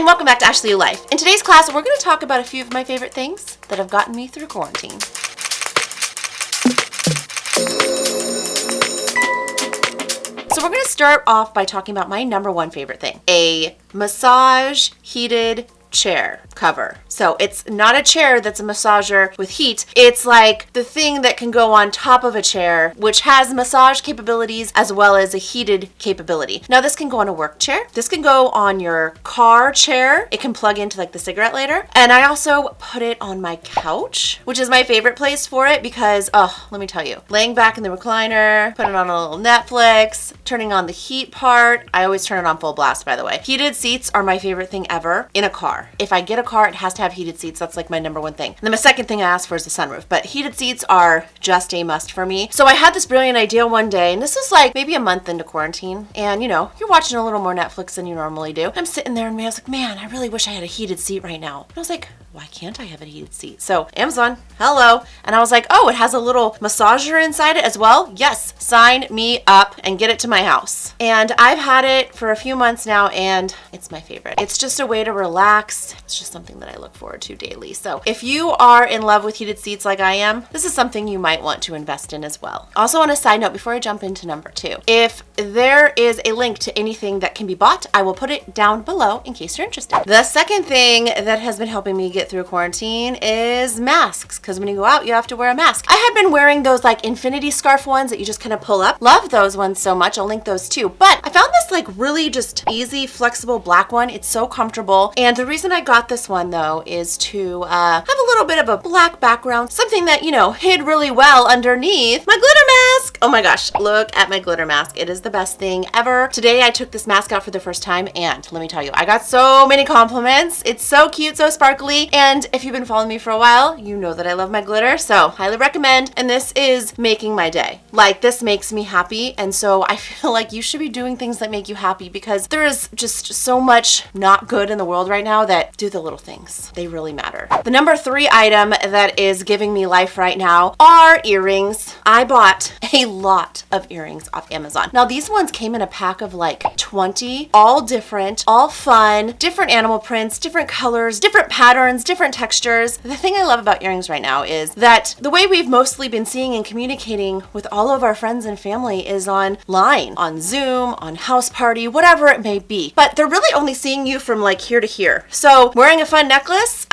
welcome back to Ashley Life. In today's class, we're going to talk about a few of my favorite things that have gotten me through quarantine. So we're going to start off by talking about my number one favorite thing, a massage heated chair cover. So it's not a chair that's a massager with heat. It's like the thing that can go on top of a chair, which has massage capabilities as well as a heated capability. Now this can go on a work chair. This can go on your car chair. It can plug into like the cigarette lighter. And I also put it on my couch, which is my favorite place for it because, let me tell you, laying back in the recliner, putting on a little Netflix, turning on the heat part. I always turn it on full blast, by the way. Heated seats are my favorite thing ever in a car. If I get a car, it has to have heated seats. That's like my number one thing. And then my second thing I ask for is the sunroof, but heated seats are just a must for me. So I had this brilliant idea one day, and this was like maybe a month into quarantine. And you know, you're watching a little more Netflix than you normally do. I'm sitting there and I was like, man, I really wish I had a heated seat right now. And I was like, why can't I have a heated seat? So Amazon, hello. And I was like, oh, it has a little massager inside it as well? Yes, sign me up and get it to my house. And I've had it for a few months now and it's my favorite. It's just a way to relax. It's just something that I look forward to daily. So if you are in love with heated seats like I am, this is something you might want to invest in as well. Also on a side note, before I jump into number two, if there is a link to anything that can be bought, I will put it down below in case you're interested. The second thing that has been helping me get through quarantine is masks, because when you go out you have to wear a mask. I had been wearing those like infinity scarf ones that you just kind of pull up. Love those ones so much. I'll link those too. But I found this like really just easy, flexible black one. It's so comfortable. And the reason I got this one though is to have a little bit of a black background, something that, you know, hid really well underneath my glitter mask. Oh my gosh, look at my glitter mask. It is the best thing ever. Today I took this mask out for the first time and let me tell you, I got so many compliments. It's so cute, so sparkly. And if you've been following me for a while, you know that I love my glitter, so highly recommend. And this is making my day. Like, this makes me happy, and so I feel like you should be doing things that make you happy because there is just so much not good in the world right now that do the little things. They really matter. The number three item that is giving me life right now are earrings. I bought a lot of earrings off Amazon. Now, these ones came in a pack of like 20, all different, all fun, different animal prints, different colors, different patterns, different textures. The thing I love about earrings right now is that the way we've mostly been seeing and communicating with all of our friends and family is online, on Zoom, on House Party, whatever it may be. But they're really only seeing you from like here to here. So wearing a fun necklace,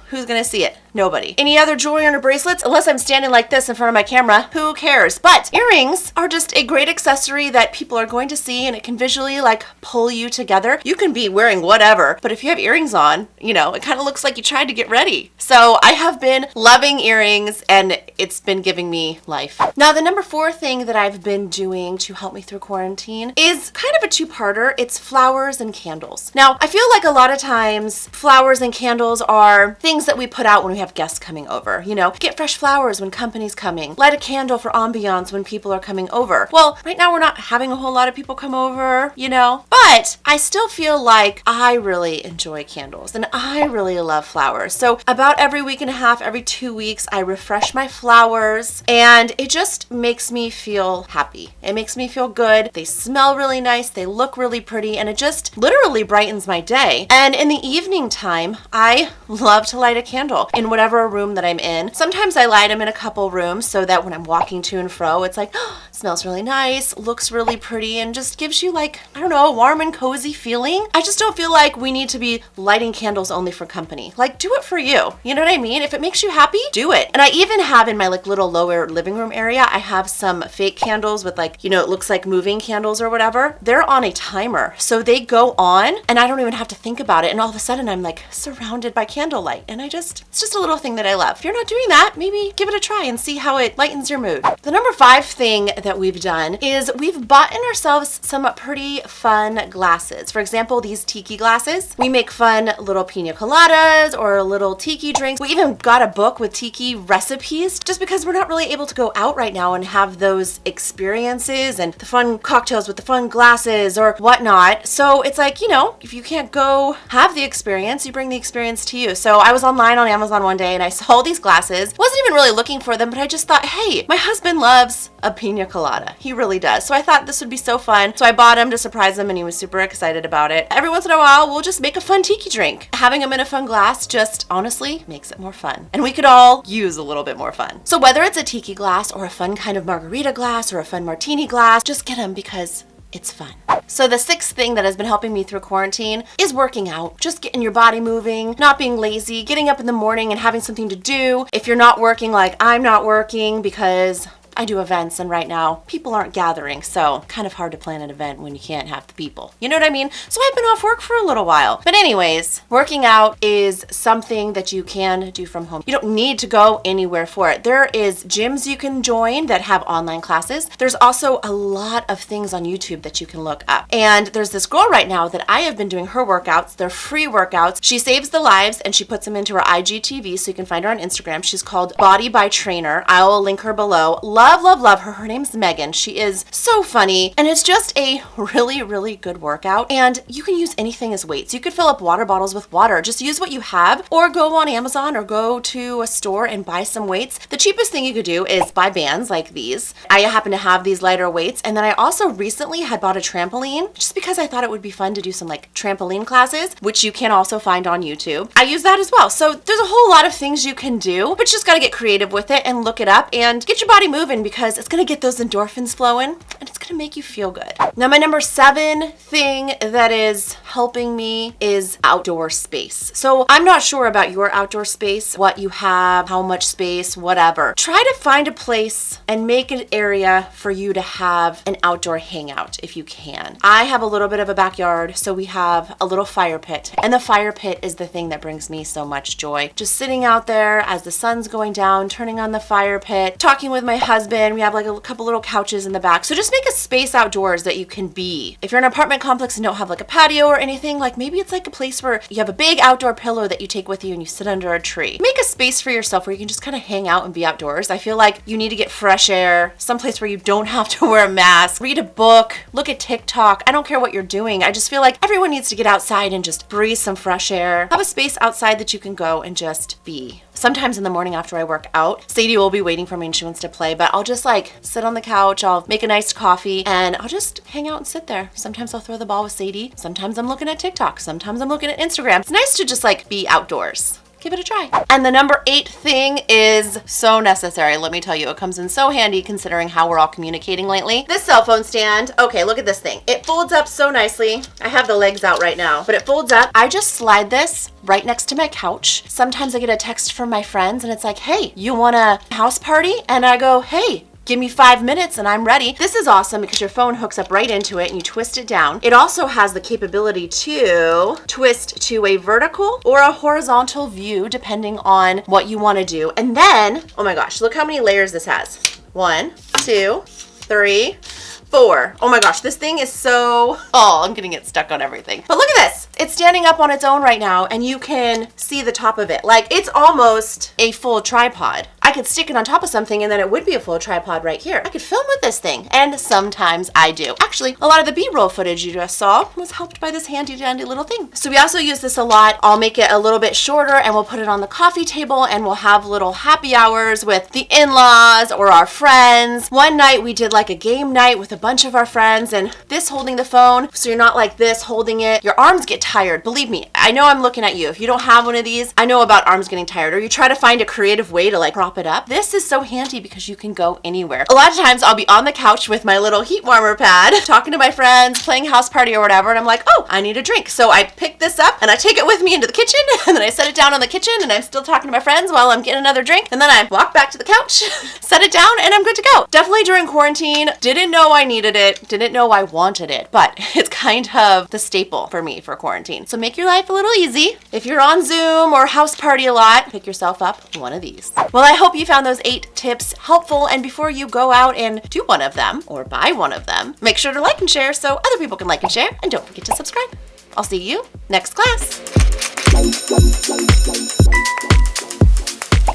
who's gonna see it? Nobody. Any other jewelry on or bracelets? Unless I'm standing like this in front of my camera, who cares? But earrings are just a great accessory that people are going to see and it can visually like pull you together. You can be wearing whatever, but if you have earrings on, you know, it kind of looks like you tried to get ready. So I have been loving earrings and it's been giving me life. Now the number four thing that I've been doing to help me through quarantine is kind of a two-parter. It's flowers and candles. Now I feel like a lot of times flowers and candles are things that we put out when we have guests coming over. You know, get fresh flowers when company's coming, light a candle for ambiance when people are coming over. Well, right now we're not having a whole lot of people come over, you know, but I still feel like I really enjoy candles and I really love flowers. So about every week and a half, every 2 weeks, I refresh my flowers and it just makes me feel happy. It makes me feel good. They smell really nice. They look really pretty and it just literally brightens my day. And in the evening time, I love to light a candle in whatever room that I'm in. Sometimes I light them in a couple rooms so that when I'm walking to and fro, it's like, oh, smells really nice, looks really pretty, and just gives you like, I don't know, a warm and cozy feeling. I just don't feel like we need to be lighting candles only for company. Like, do it for you. You know what I mean? If it makes you happy, do it. And I even have in my like little lower living room area, I have some fake candles with like, you know, it looks like moving candles or whatever. They're on a timer. So they go on and I don't even have to think about it. And all of a sudden I'm like surrounded by candlelight. And it's just a little thing that I love. If you're not doing that, maybe give it a try and see how it lightens your mood. The number five thing that we've done is we've bought in ourselves some pretty fun glasses. For example, these tiki glasses. We make fun little pina coladas or little tiki drinks. We even got a book with tiki recipes just because we're not really able to go out right now and have those experiences and the fun cocktails with the fun glasses or whatnot. So it's like, you know, if you can't go have the experience, you bring the experience to you. So I was online on Amazon one one day and I saw these glasses. Wasn't even really looking for them, but I just thought, hey, my husband loves a pina colada. He really does. So I thought this would be so fun. So I bought him to surprise him and he was super excited about it. Every once in a while, we'll just make a fun tiki drink. Having them in a fun glass just honestly makes it more fun. And we could all use a little bit more fun. So whether it's a tiki glass or a fun kind of margarita glass or a fun martini glass, just get them because it's fun. So the sixth thing that has been helping me through quarantine is working out. Just getting your body moving, not being lazy, getting up in the morning and having something to do. If you're not working like I'm not working because I do events and right now people aren't gathering, so kind of hard to plan an event when you can't have the people. You know what I mean? So I've been off work for a little while. But anyways, working out is something that you can do from home. You don't need to go anywhere for it. There is gyms you can join that have online classes. There's also a lot of things on YouTube that you can look up. And there's this girl right now that I have been doing her workouts. They're free workouts. She saves the lives and she puts them into her IGTV, so you can find her on Instagram. She's called Body by Trainer. I'll link her below. Love her. Her name's Megan. She is so funny and it's just a really good workout, and you can use anything as weights. You could fill up water bottles with water. Just use what you have or go on Amazon or go to a store and buy some weights. The cheapest thing you could do is buy bands like these. I happen to have these lighter weights, and then I also recently had bought a trampoline just because I thought it would be fun to do some like trampoline classes, which you can also find on YouTube. I use that as well. So there's a whole lot of things you can do, but you just got to get creative with it and look it up and get your body moving, because it's going to get those endorphins flowing and it's going to make you feel good. Now, my number 7 thing that is helping me is outdoor space. So I'm not sure about your outdoor space, what you have, how much space, whatever. Try to find a place and make an area for you to have an outdoor hangout if you can. I have a little bit of a backyard, so we have a little fire pit, and the fire pit is the thing that brings me so much joy. Just sitting out there as the sun's going down, turning on the fire pit, talking with my husband. We have like a couple little couches in the back. So just make a space outdoors that you can be. If you're in an apartment complex and don't have like a patio or anything, like maybe it's like a place where you have a big outdoor pillow that you take with you and you sit under a tree. Make a space for yourself where you can just kind of hang out and be outdoors. I feel like you need to get fresh air, someplace where you don't have to wear a mask, read a book, look at TikTok. I don't care what you're doing. I just feel like everyone needs to get outside and just breathe some fresh air. Have a space outside that you can go and just be. Sometimes in the morning after I work out, Sadie will be waiting for me and she wants to play, but I'll just like sit on the couch, I'll make a nice coffee, and I'll just hang out and sit there. Sometimes I'll throw the ball with Sadie. Sometimes I'm looking at TikTok. Sometimes I'm looking at Instagram. It's nice to just like be outdoors. Give it a try. And the number 8 thing is so necessary. Let me tell you, it comes in so handy considering how we're all communicating lately. This cell phone stand, okay, look at this thing. It folds up so nicely. I have the legs out right now, but it folds up. I just slide this right next to my couch. Sometimes I get a text from my friends and it's like, hey, you want a house party? And I go, hey, give me 5 minutes and I'm ready. This is awesome because your phone hooks up right into it and you twist it down. It also has the capability to twist to a vertical or a horizontal view depending on what you want to do. And then, oh my gosh, look how many layers this has. 1, 2, 3, 4. Oh my gosh, this thing is so, I'm getting it stuck on everything. But look at this. It's standing up on its own right now and you can see the top of it. Like it's almost a full tripod. I could stick it on top of something and then it would be a full tripod right here. I could film with this thing, and sometimes I do. Actually, a lot of the B-roll footage you just saw was helped by this handy dandy little thing. So we also use this a lot. I'll make it a little bit shorter and we'll put it on the coffee table and we'll have little happy hours with the in-laws or our friends. One night we did like a game night with a bunch of our friends, and this holding the phone, so you're not like this holding it. Your arms get tired. Believe me, I know I'm looking at you. If you don't have one of these, I know about arms getting tired, or you try to find a creative way to like prop it up. This is so handy because you can go anywhere. A lot of times I'll be on the couch with my little heat warmer pad, talking to my friends, playing house party or whatever, and I'm like, oh, I need a drink. So I pick this up and I take it with me into the kitchen, and then I set it down on the kitchen and I'm still talking to my friends while I'm getting another drink, and then I walk back to the couch, set it down, and I'm good to go. Definitely during quarantine, didn't know I needed it, didn't know I wanted it, but it's kind of the staple for me for quarantine. So make your life a little easy. If you're on Zoom or house party a lot, pick yourself up one of these. Well, I hope you found those 8 tips helpful, and before you go out and do one of them or buy one of them, make sure to like and share so other people can like and share, and don't forget to subscribe. I'll see you next class.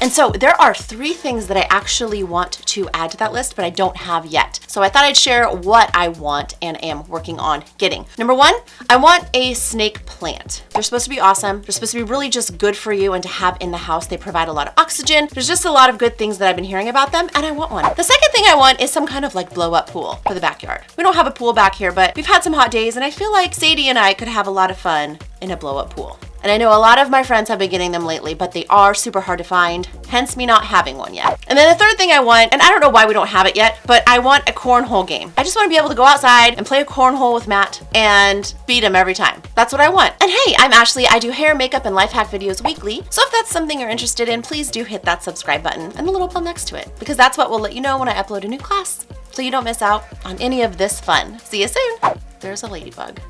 And so there are 3 things that I actually want to add to that list, but I don't have yet. So I thought I'd share what I want and am working on getting. Number 1, I want a snake plant. They're supposed to be awesome. They're supposed to be really just good for you and to have in the house. They provide a lot of oxygen. There's just a lot of good things that I've been hearing about them, and I want one. The second thing I want is some kind of like blow up pool for the backyard. We don't have a pool back here, but we've had some hot days, and I feel like Sadie and I could have a lot of fun in a blow up pool. And I know a lot of my friends have been getting them lately, but they are super hard to find, hence me not having one yet. And then the third thing I want, and I don't know why we don't have it yet, but I want a cornhole game. I just want to be able to go outside and play a cornhole with Matt and beat him every time. That's what I want. And hey, I'm Ashley. I do hair, makeup, and life hack videos weekly. So if that's something you're interested in, please do hit that subscribe button and the little bell next to it, because that's what will let you know when I upload a new class, so you don't miss out on any of this fun. See you soon. There's a ladybug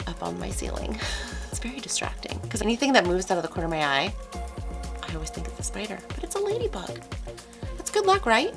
up on my ceiling. It's very distracting because anything that moves out of the corner of my eye, I always think it's a spider, but it's a ladybug. That's good luck, right?